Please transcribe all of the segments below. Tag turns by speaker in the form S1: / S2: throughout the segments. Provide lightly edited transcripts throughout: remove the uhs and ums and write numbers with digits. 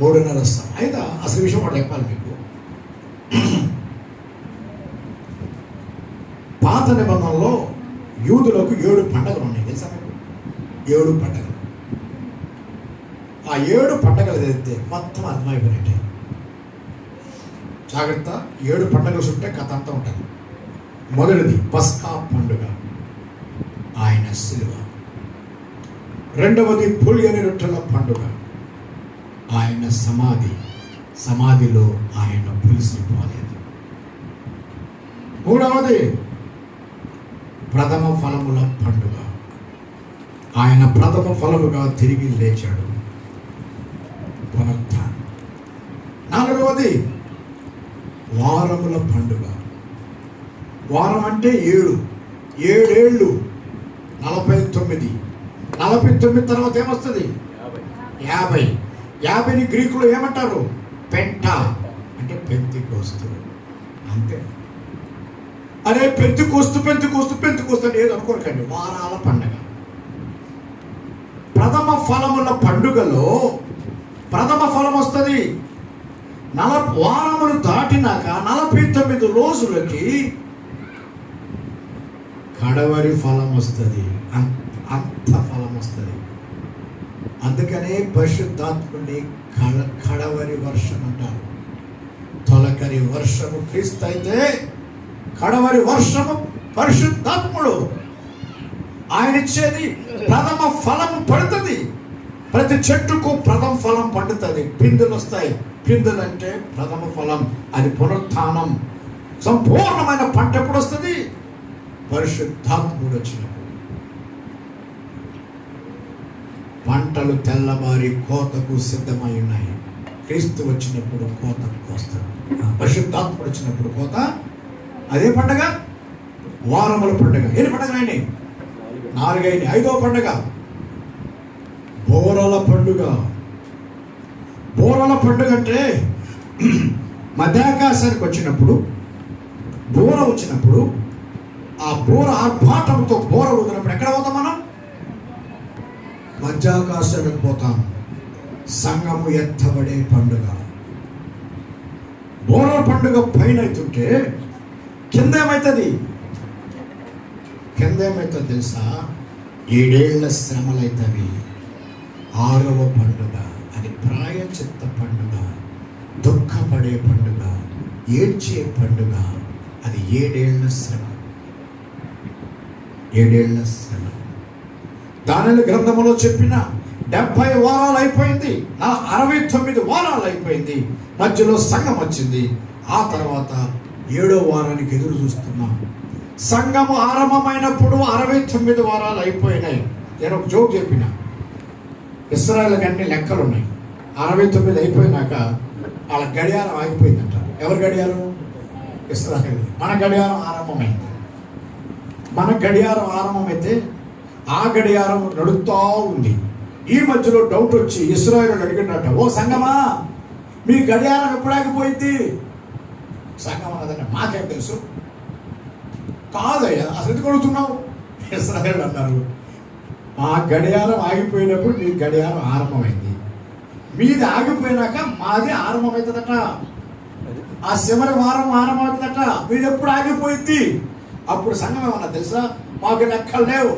S1: 3.5 అయితే అసలు విషయం కూడా చెప్పాలి మీకు. పాత నిబంధనలో యూదులకు 7 పండుగలు ఉన్నాయి, తెలుసా మీకు? 7 పండుగలు. ఆ 7 పండుగలు ఏదైతే మొత్తం అర్థమైపోయినట్టే. జాగ్రత్త, 7 పండుగలు చుట్టే కథ అంతా ఉంటుంది. మొదటిది పస్కా పండుగ, ఆయన శిలువ. రెండవది పులియని రొట్టెల పండుగ, ఆయన సమాధిలో ఆయన పులిసిపోలేదు. మూడవది ప్రథమ ఫలముల పండుగ, ఆయన ప్రథమ ఫలముగా తిరిగి లేచాడు, పునరుత్థానం. నాలుగవది వారముల పండుగ. వారం అంటే 7 ఏళ్ళు, 49. 49 తర్వాత ఏమొస్తుంది? 50. 50ని గ్రీకులో ఏమంటారు? పెంటా, అంటే పెంతెకోస్తు. అంతే. అరే పెంతెకోస్తు అని ఏదో అనుకోకండి. వారాల పండుగ. ప్రథమ ఫలముల పండుగలో ప్రథమ ఫలం వస్తుంది. వారములు దాటినాక 49 రోజులకి కడవరి ఫలం వస్తుంది. అంత ఫలం వస్తుంది. అందుకనే పరిశుద్ధాత్ముని కడవరి వర్షం అంటారు. తొలకరి వర్షము క్రీస్తు అయితే కడవరి వర్షము పరిశుద్ధాత్ముడు. ఆయన ఇచ్చేది ప్రథమ ఫలము పడుతుంది. ప్రతి చెట్టుకు ప్రథమ ఫలం పండుతుంది. పిందులు వస్తాయి. పిందులు అంటే ప్రథమ ఫలం. అది పునరుత్థానం. సంపూర్ణమైన పంట ఎప్పుడు వస్తుంది? పరిశుద్ధాత్ముడు వచ్చినప్పుడు. పంటలు తెల్లవారి కోతకు సిద్ధమై ఉన్నాయి. క్రీస్తు వచ్చినప్పుడు కోతకు కోస్తాడు. పరిశుద్ధాత్ముడు వచ్చినప్పుడు కోత. అదే పండగ వారముల పండుగ. ఎన్ని పండుగలు అయినాయి? 4 అయినాయి. 5వ పండుగ బోరల పండుగ. బోరల పండుగ అంటే మధ్యాకాశానికి వచ్చినప్పుడు, బోర వచ్చినప్పుడు, ఆ బోర ఆర్భాటంతో బోర ఊదినప్పుడు ఎక్కడ పోతాం మనం? మధ్యాకాశానికి పోతాం. సంఘము ఎత్తబడే పండుగ. బోరల పండుగ పైన అవుతుంటే కింద ఏమవుతుంది తెలుసా? 7 ఏళ్ల శ్రమలైతవి. 6వ పండుగ అది ప్రాయచిత్త పండుగ, దుఃఖపడే పండుగ, ఏడ్చే పండుగ. అది 7 ఏళ్ల శ్రమ. 7 ఏళ్ల శ్రమ. దానియేలు గ్రంథములో చెప్పిన 70 వారాలు అయిపోయింది. 69 వారాలు అయిపోయింది. మధ్యలో సంఘం వచ్చింది. ఆ తర్వాత 7వ వారానికి ఎదురు చూస్తున్నాం. సంఘము ఆరంభమైనప్పుడు 69 వారాలు అయిపోయినాయి. నేను ఒక జోక్ చెప్పిన. ఇశ్రాయేలుకి అన్ని లెక్కలు ఉన్నాయి. 69 అయిపోయినాక వాళ్ళ గడియారం ఆగిపోయిందంట. ఎవరి గడియారం? ఇశ్రాయేలు. మన గడియారం ఆరంభమైంది. మన గడియారం ఆరంభమైతే ఆ గడియారం నడుస్తూ ఉంది. ఈ మధ్యలో డౌట్ వచ్చి ఇశ్రాయేలు అడిగినట్ట, ఓ సంఘమా మీ గడియారం ఎప్పుడు ఆగిపోయింది? సంఘం అన్నదంటే మాకేం తెలుసు. కాదయ్యా, అసలు ఎందుకు అడుగుతున్నావు? ఇశ్రాయేలు అన్నారు, మా గడియారం ఆగిపోయినప్పుడు మీ గడియారం ఆరంభమైంది. మీది ఆగిపోయినాక మాది ఆరంభమవుతుందట. ఆ చివరి వారం ఆరంభమవుతుందట. మీది ఎప్పుడు ఆగిపోయింది? అప్పుడు సంఘం ఏమన్నా తెలుసా? మాకు లెక్కలు లేవు.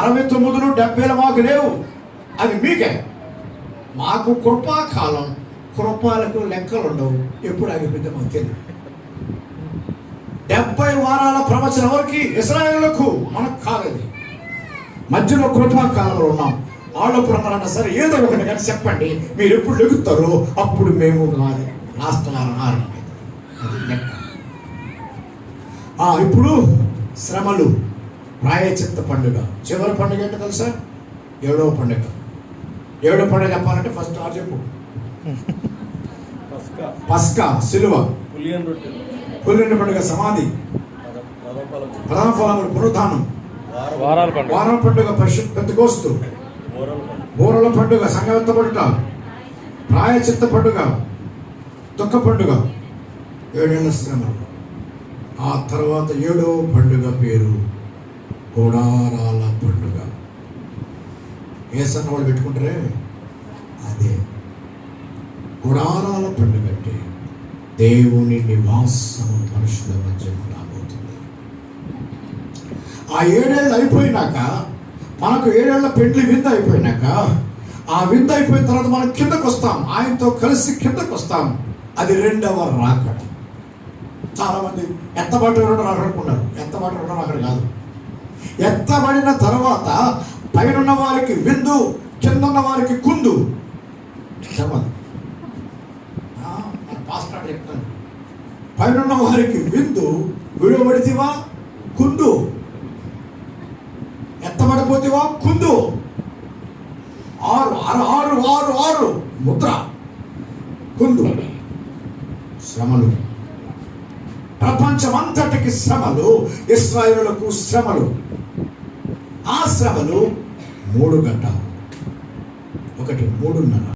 S1: 69 70 మాకు లేవు. అది మీకే. మాకు కృపాకాలం. కృపాలకు లెక్కలు ఉండవు. ఎప్పుడు ఆగిపోయిందో మాకు తెలియదు. 70 వారాల ప్రవచనం ఎవరికి? ఇశ్రాయేలులకు. మనకు కాలేదు. మధ్యలో కృపాకాలంలో ఉన్నాం. ఆళ్ళపురమన్నా సరే ఏదో ఒకటి కానీ చెప్పండి, మీరు ఎప్పుడు లెగుతారో అప్పుడు మేము లాస్ట్ వారం ఆరంభం. అది లెక్క. ఇప్పుడు శ్రమలు, ప్రాయచిత్త పండుగ. చివరి పండుగ ఏంటో తెలుసా? 7వ పండుగ. 7వ పండుగ చెప్పాలంటే ఫస్ట్ ఆరు చెప్పు. పస్కా, సిలువ, పులియని పండుగ, సమాధి, ప్రథమ ఫలములు, పునరుత్థానం, వారాల పండుగ, పెంతెకోస్తు, బోరల పండుగ, సంఘం ఎత్తబడుట, ప్రాయచిత్త పండుగ, దుఃఖ పండుగ, 7 ఏళ్ల శ్రమలు. ఆ తర్వాత 7వ పండుగ పేరు గుడారాల పండుగ. ఏసన్న వాళ్ళు పెట్టుకుంటారే అదే. గుడారాల పండుగ అంటే దేవుని నివాసము మనుషుల మధ్య రాబోతుంది. ఆ 7 ఏళ్ళు అయిపోయినాక, మనకు 7 ఏళ్ల పెండ్లి విందు అయిపోయినాక, ఆ విందు అయిపోయిన తర్వాత మనం కిందకు వస్తాం, ఆయనతో కలిసి కిందకు వస్తాం. అది 2వ రాకడ. చాలామంది ఎత్తబడి అనుకున్నారు. ఎత్తబడి అక్కడ కాదు. ఎత్తబడిన తర్వాత పైన వారికి విందు, కింద ఉన్న వారికి కుందు. చెప్పదు పాస్టర్ చెప్తాను, పైన వారికి విందు, విడబడితేవా కుందు, ఎత్తబడిపోతేవా కుందు. 6 ముద్ర కుందు. శ్రమలు, ప్రపంచమంతటికి శ్రమలు, ఇశ్రాయేలులకు శ్రమలు. ఆ శ్రమలు 3 గంటలు, ఒకటి 3:30.